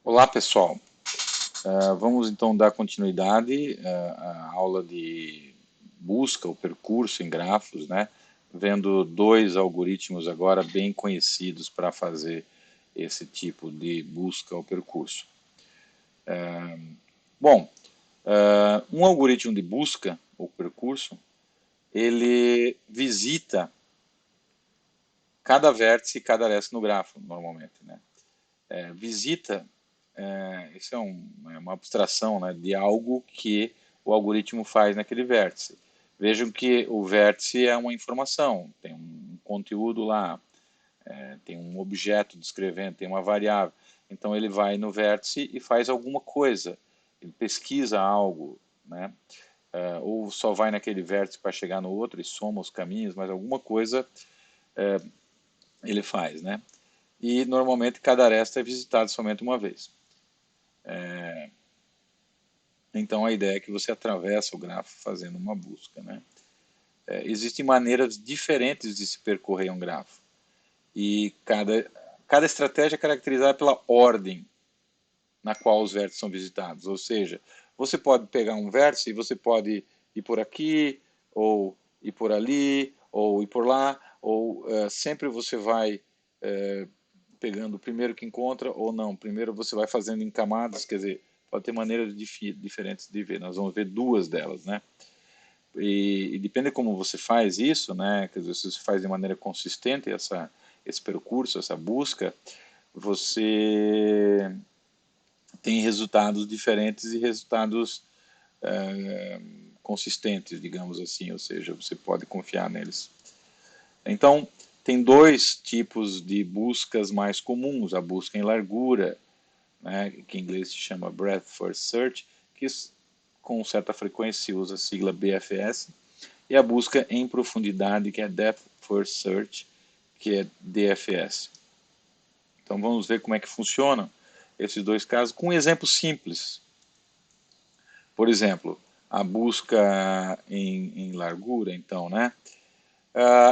Olá pessoal, vamos então dar continuidade à aula de busca, o percurso em grafos, né? Vendo dois algoritmos agora bem conhecidos para fazer esse tipo de busca ao percurso. Bom, um algoritmo de busca ou percurso, ele visita cada vértice e cada aresta no grafo, normalmente, né? Visita, isso é uma abstração, né, de algo que o algoritmo faz naquele vértice. Vejam que o vértice é uma informação, tem um conteúdo lá, tem um objeto descrevendo, tem uma variável. Então ele vai no vértice e faz alguma coisa, ele pesquisa algo, né? Ou só vai naquele vértice para chegar no outro e soma os caminhos, mas alguma coisa ele faz, né? E normalmente cada aresta é visitada somente uma vez. Então a ideia é que você atravessa o grafo fazendo uma busca, né? Existem maneiras diferentes de se percorrer um grafo e cada estratégia é caracterizada pela ordem na qual os vértices são visitados. Ou seja, você pode pegar um vértice e você pode ir por aqui, ou ir por ali, ou ir por lá, ou sempre você vai pegando o primeiro que encontra, ou não. Primeiro você vai fazendo em camadas, quer dizer, pode ter maneiras diferentes de ver. Nós vamos ver duas delas, né? E depende de como você faz isso, né? Quer dizer, se você faz de maneira consistente esse percurso, essa busca, você tem resultados diferentes e resultados consistentes, digamos assim, ou seja, você pode confiar neles. Então, tem dois tipos de buscas mais comuns: a busca em largura, né, que em inglês se chama Breadth First Search, que com certa frequência se usa a sigla BFS, e a busca em profundidade, que é Depth First Search, que é DFS. Então vamos ver como é que funcionam esses dois casos com um exemplo simples. Por exemplo, a busca em largura, então, né?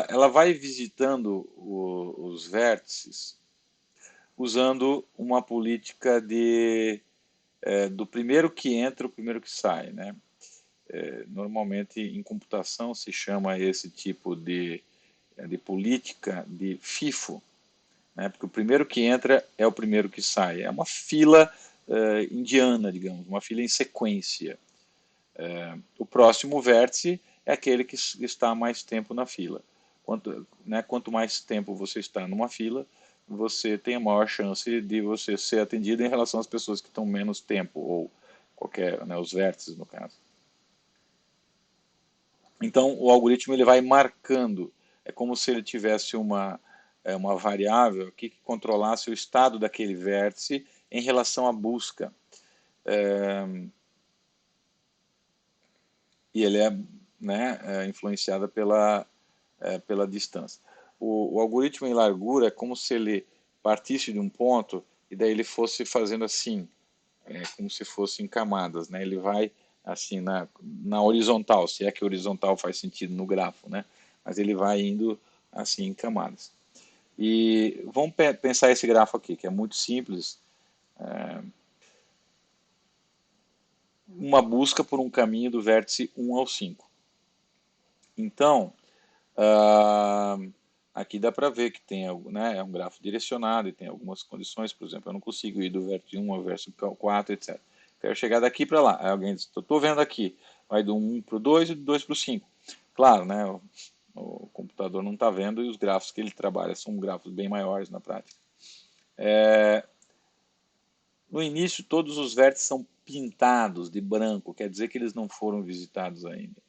Ela vai visitando os vértices usando uma política do primeiro que entra, o primeiro que sai, né? Normalmente em computação se chama esse tipo de política de FIFO, né? Porque o primeiro que entra é o primeiro que sai. É uma fila indiana, digamos, uma fila em sequência. O próximo vértice é aquele que está mais tempo na fila. Quanto mais tempo você está numa fila, você tem a maior chance de você ser atendido em relação às pessoas que estão menos tempo, ou qualquer, né, os vértices no caso. Então o algoritmo ele vai marcando, é como se ele tivesse uma variável aqui que controlasse o estado daquele vértice em relação à busca. E ele é, né, influenciada pela distância. O algoritmo em largura é como se ele partisse de um ponto e daí ele fosse fazendo assim, como se fosse em camadas, né? Ele vai assim na horizontal, se é que horizontal faz sentido no grafo, né? Mas ele vai indo assim em camadas. E vamos pensar esse grafo aqui, que é muito simples, uma busca por um caminho do vértice 1 ao 5. Então, ah, aqui dá para ver que tem, né, é um grafo direcionado e tem algumas condições, por exemplo, eu não consigo ir do vértice 1 ao vértice 4, etc. Quero chegar daqui para lá. Aí alguém diz, estou vendo aqui, vai do 1 para o 2 e do 2 para o 5. Claro, né, o computador não está vendo e os grafos que ele trabalha são grafos bem maiores na prática. No início, todos os vértices são pintados de branco, quer dizer que eles não foram visitados ainda.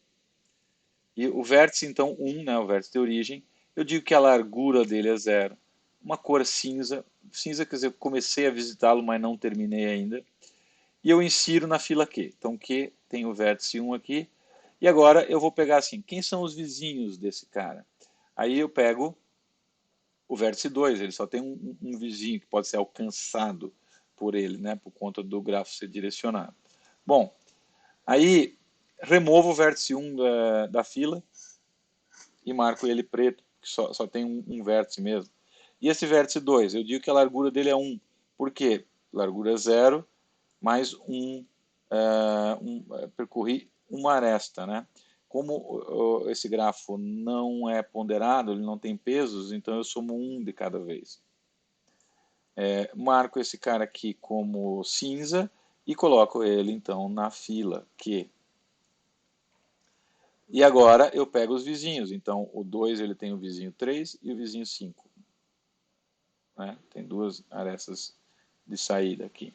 E o vértice, então, 1, né, o vértice de origem, eu digo que a largura dele é 0. Uma cor cinza, cinza quer dizer, eu comecei a visitá-lo, mas não terminei ainda. E eu insiro na fila Q. Então, Q tem o vértice 1 aqui. E agora eu vou pegar assim, quem são os vizinhos desse cara? Aí eu pego o vértice 2, ele só tem um vizinho que pode ser alcançado por ele, né, por conta do grafo ser direcionado. Bom, aí removo o vértice 1 da fila e marco ele preto, que só tem um vértice mesmo. E esse vértice 2, eu digo que a largura dele é 1. Por quê? largura 0, mais percorri uma aresta, né? Como esse grafo não é ponderado, ele não tem pesos, então eu somo um de cada vez. Marco esse cara aqui como cinza e coloco ele então na fila Q. E agora eu pego os vizinhos, então o 2 ele tem o vizinho 3 e o vizinho 5. Né? Tem duas arestas de saída aqui.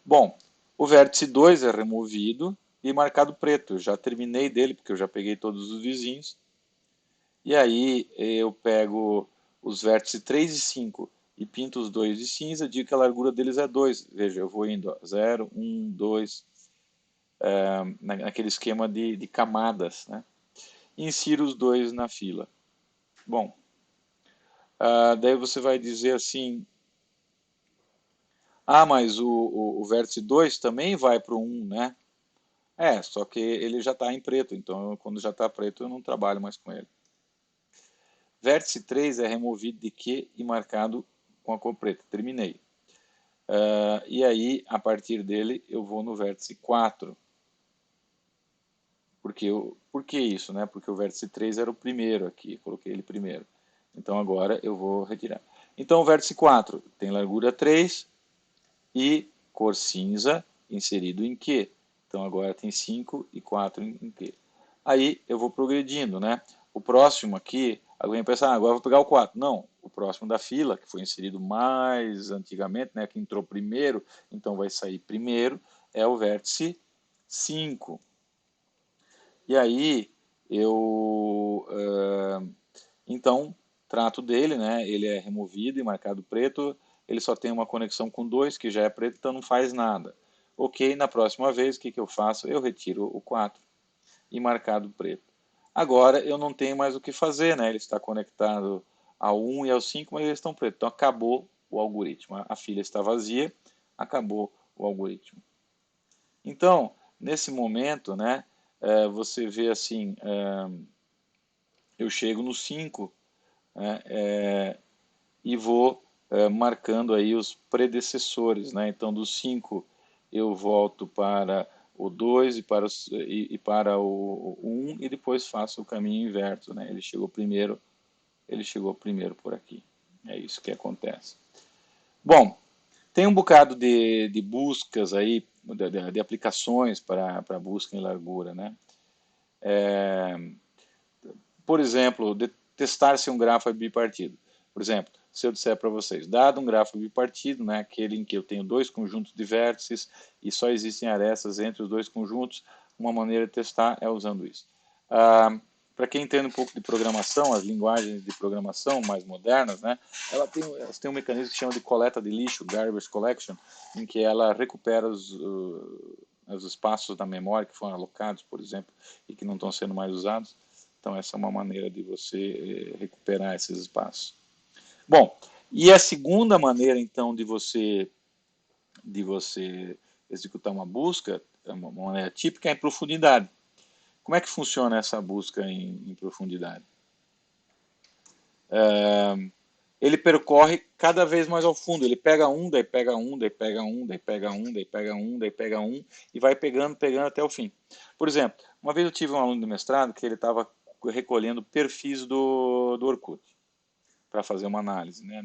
Bom, o vértice 2 é removido e marcado preto. Eu já terminei dele, porque eu já peguei todos os vizinhos. E aí eu pego os vértices 3 e 5 e pinto os dois de cinza, digo que a largura deles é 2. Veja, eu vou indo 0, 1, 2, naquele esquema de camadas, né? E insiro os dois na fila. Bom, daí você vai dizer assim, mas o vértice 2 também vai para o 1, né? Só que ele já está em preto, então quando já está preto eu não trabalho mais com ele. Vértice 3 é removido de Q e marcado com a cor preta. Terminei. E aí, a partir dele, eu vou no vértice 4. Por que isso? Né? Porque o vértice 3 era o primeiro aqui, coloquei ele primeiro. Então agora eu vou retirar. Então o vértice 4 tem largura 3 e cor cinza inserido em Q. Então agora tem 5 e 4 em Q. Aí eu vou progredindo, né? O próximo aqui, alguém pensa, agora eu vou pegar o 4. Não, o próximo da fila, que foi inserido mais antigamente, né? Que entrou primeiro, então vai sair primeiro, é o vértice 5. E aí eu então trato dele, né? Ele é removido e marcado preto. Ele só tem uma conexão com 2, que já é preto, então não faz nada. Ok, na próxima vez, o que eu faço? Eu retiro o 4 e marcado preto. Agora eu não tenho mais o que fazer, né? Ele está conectado ao 1 e ao 5, mas eles estão pretos. Então acabou o algoritmo. A filha está vazia, acabou o algoritmo. Então, nesse momento, né, você vê assim, eu chego no 5, né, e vou marcando aí os predecessores, né? Então, do 5 eu volto para o 2 e para o 1 e depois faço o caminho inverso, né? Ele chegou primeiro por aqui. É isso que acontece. Bom, tem um bocado de buscas aí, de aplicações para busca em largura, né? Por exemplo, testar se um grafo é bipartido. Por exemplo, se eu disser para vocês, dado um grafo bipartido, né, aquele em que eu tenho dois conjuntos de vértices e só existem arestas entre os dois conjuntos, uma maneira de testar é usando isso. Para quem entende um pouco de programação, as linguagens de programação mais modernas, né, elas têm um mecanismo que chama de coleta de lixo, garbage collection, em que ela recupera os espaços da memória que foram alocados, por exemplo, e que não estão sendo mais usados. Então essa é uma maneira de você recuperar esses espaços. Bom, e a segunda maneira então de você executar uma busca, uma maneira típica, é em profundidade. Como é que funciona essa busca em profundidade? Ele percorre cada vez mais ao fundo. Ele pega um, daí pega um, daí pega um, daí pega um, daí pega um, daí pega um, e vai pegando até o fim. Por exemplo, uma vez eu tive um aluno de mestrado que ele estava recolhendo perfis do Orkut para fazer uma análise, né,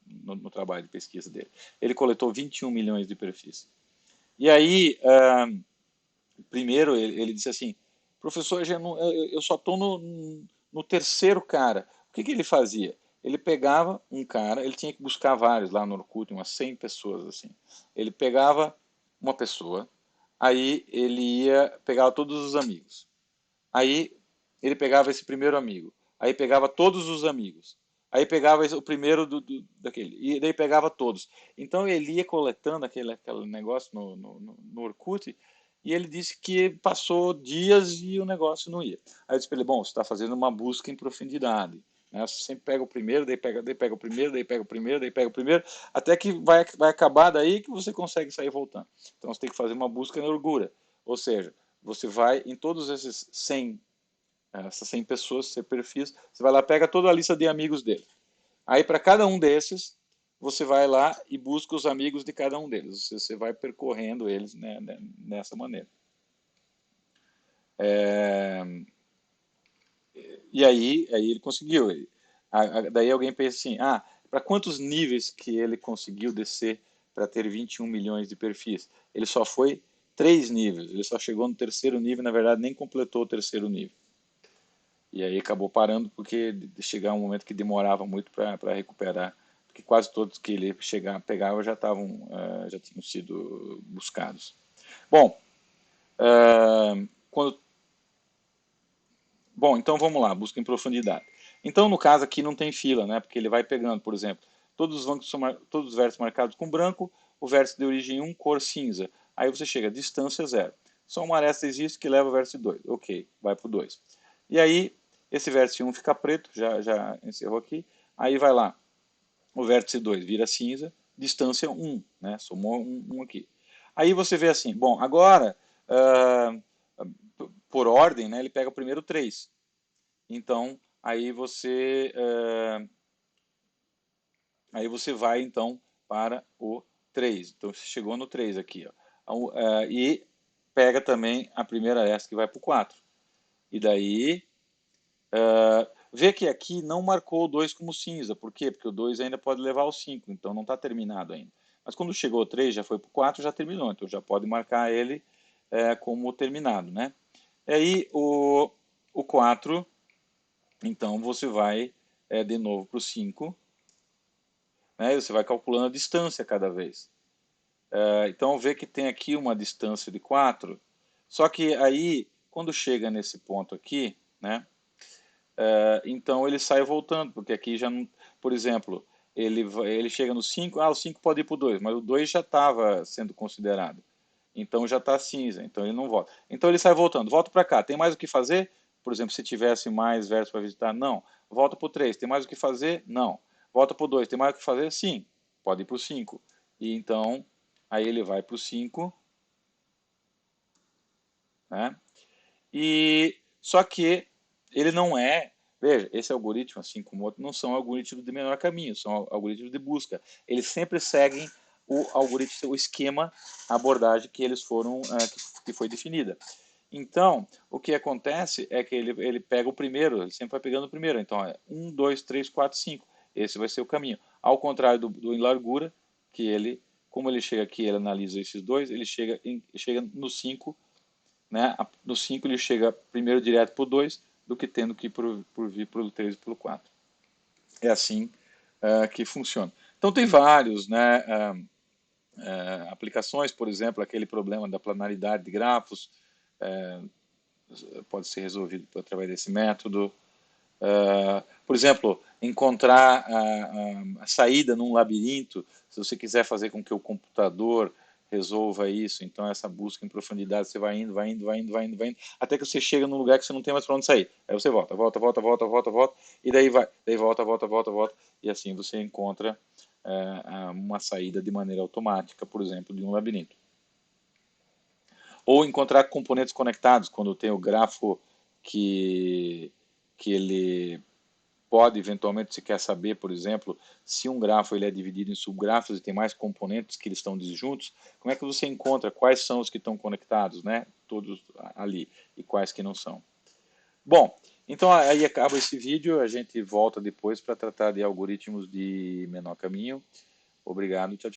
no trabalho de pesquisa dele. Ele coletou 21 milhões de perfis. E aí, primeiro, ele disse assim, professor, eu só estou no terceiro cara. O que ele fazia? Ele pegava um cara, ele tinha que buscar vários lá no Orkut, umas 100 pessoas assim. Ele pegava uma pessoa, aí ele pegava todos os amigos. Aí ele pegava esse primeiro amigo, aí pegava todos os amigos, aí pegava o primeiro daquele, e daí pegava todos. Então ele ia coletando aquele negócio no Orkut, e ele disse que passou dias e o negócio não ia. Aí eu disse para ele, bom, você está fazendo uma busca em profundidade. Né? Você sempre pega o primeiro, daí pega o primeiro, daí pega o primeiro, daí pega o primeiro, até que vai acabar daí que você consegue sair voltando. Então você tem que fazer uma busca na largura. Ou seja, você vai em todos esses 100, essas 100 pessoas, 100 perfis, você vai lá, pega toda a lista de amigos dele. Aí para cada um desses, você vai lá e busca os amigos de cada um deles. Você vai percorrendo eles, né, nessa maneira. E aí ele conseguiu. Daí alguém pensa assim, para quantos níveis que ele conseguiu descer para ter 21 milhões de perfis? Ele só foi 3 níveis, ele só chegou no terceiro nível, na verdade nem completou o terceiro nível. E aí acabou parando porque chegar um momento que demorava muito para recuperar, porque quase todos que ele pegava já tinham sido buscados. Bom, quando Bom, então vamos lá, busca em profundidade. Então, no caso aqui não tem fila, né? Porque ele vai pegando, por exemplo, todos os vértices marcados com branco, o vértice de origem 1, cor cinza. Aí você chega, distância 0. Só uma aresta existe que leva o vértice 2. Ok, vai para o 2. E aí, esse vértice 1 fica preto, já encerrou aqui. Aí vai lá, o vértice 2 vira cinza, distância 1, né? Somou um aqui. Aí você vê assim, bom, agora, por ordem, né, ele pega o primeiro 3. Então, aí você vai então para o 3. Então você chegou no 3 aqui, ó. E pega também a primeira ESC que vai para o 4. E daí vê que aqui não marcou o 2 como cinza. Por quê? Porque o 2 ainda pode levar ao 5, então não está terminado ainda. Mas quando chegou o 3, já foi para o 4, já terminou. Então já pode marcar ele como terminado, né? E aí o 4, então você vai de novo para o 5, né? Você vai calculando a distância cada vez. Então vê que tem aqui uma distância de 4, só que aí, quando chega nesse ponto aqui, né? Então ele sai voltando, porque aqui já não, por exemplo, ele chega no 5, o 5 pode ir para o 2, mas o 2 já estava sendo considerado. Então já está cinza, então ele não volta. Então ele sai voltando, volta para cá, tem mais o que fazer? Por exemplo, se tivesse mais versos para visitar, não. Volta para o 3, tem mais o que fazer? Não. Volta para o 2, tem mais o que fazer? Sim. Pode ir para o 5. E então, aí ele vai para o 5, né? E só que ele não é, veja, esse algoritmo, assim como o outro, não são algoritmos de menor caminho, são algoritmos de busca. Eles sempre seguem o algoritmo, o esquema, a abordagem que eles foram, que foi definida. Então, o que acontece é que ele pega o primeiro, ele sempre vai pegando o primeiro. Então, 1, 2, 3, 4, 5. Esse vai ser o caminho. Ao contrário do em largura, que ele, como ele chega aqui, ele analisa esses dois, ele chega no 5, né? No 5 ele chega primeiro direto para o 2, do que tendo que ir vir para o 3 e para o 4. É assim que funciona. Então, tem vários, né, aplicações, por exemplo, aquele problema da planaridade de grafos, pode ser resolvido através desse método. Por exemplo, encontrar a saída num labirinto, se você quiser fazer com que o computador resolva isso, então essa busca em profundidade, você vai indo, vai indo, vai indo, vai indo, vai indo, até que você chega num lugar que você não tem mais para onde sair. Aí você volta, volta, volta, volta, volta, volta, e daí vai, daí volta, volta, volta, volta, e assim você encontra uma saída de maneira automática, por exemplo, de um labirinto. Ou encontrar componentes conectados, quando tem o grafo que ele pode, eventualmente, se quer saber, por exemplo, se um grafo ele é dividido em subgrafos e tem mais componentes que eles estão disjuntos, como é que você encontra quais são os que estão conectados, né? Todos ali, e quais que não são. Bom, então aí acaba esse vídeo, a gente volta depois para tratar de algoritmos de menor caminho. Obrigado, tchau, tchau.